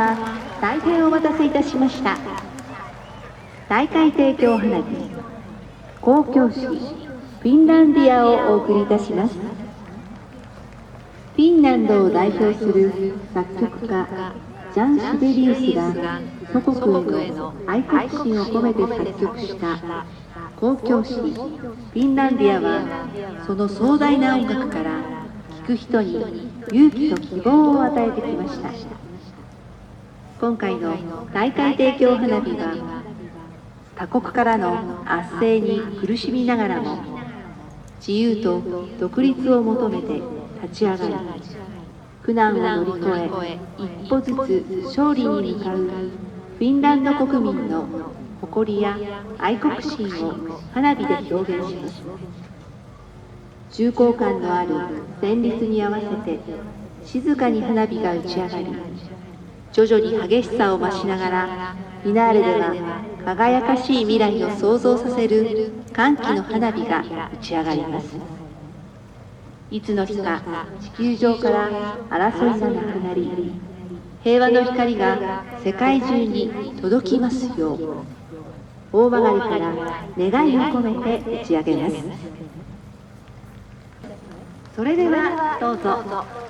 様、大変お待たせいたしました。大会提供花火、交響詩フィンランディアをお送りいたします。フィンランドを代表する作曲家ジャン・シベリウスが祖国への愛国心を込めて作曲した交響詩フィンランディアは、その壮大な音楽から聴く人に勇気と希望を与えてきました。今回の大会提供花火は、他国からの圧政に苦しみながらも自由と独立を求めて立ち上がり、苦難を乗り越え一歩ずつ勝利に向かうフィンランド国民の誇りや愛国心を花火で表現します。重厚感のある旋律に合わせて静かに花火が打ち上がり、徐々に激しさを増しながらフィナーレでは輝かしい未来を創造させる歓喜の花火が打ち上がります。いつの日か地球上から争いがなくなり、平和の光が世界中に届きますよう、大曲から願いを込めて打ち上げます。それではどうぞ。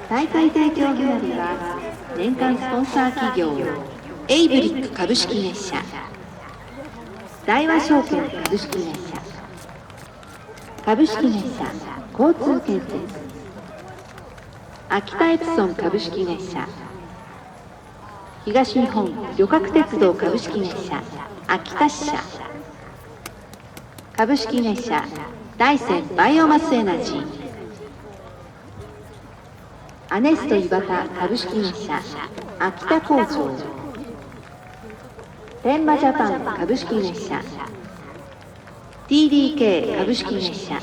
大会提供花火は年間スポンサー企業エイブリック株式会社、大和証券株式会社、株式会社交通建設、秋田エプソン株式会社、東日本旅客鉄道株式会社秋田支社、株式会社大山バイオマスエナジー、アネスト岩田株式会社秋田工場、天馬ジャパン株式会社、 TDK 株式会社、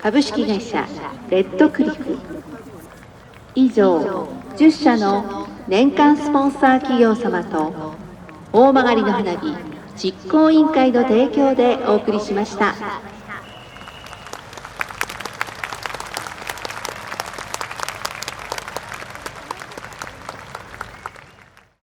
株式会社レッドクリフ、以上10社の年間スポンサー企業様と大曲の花火実行委員会の提供でお送りしました。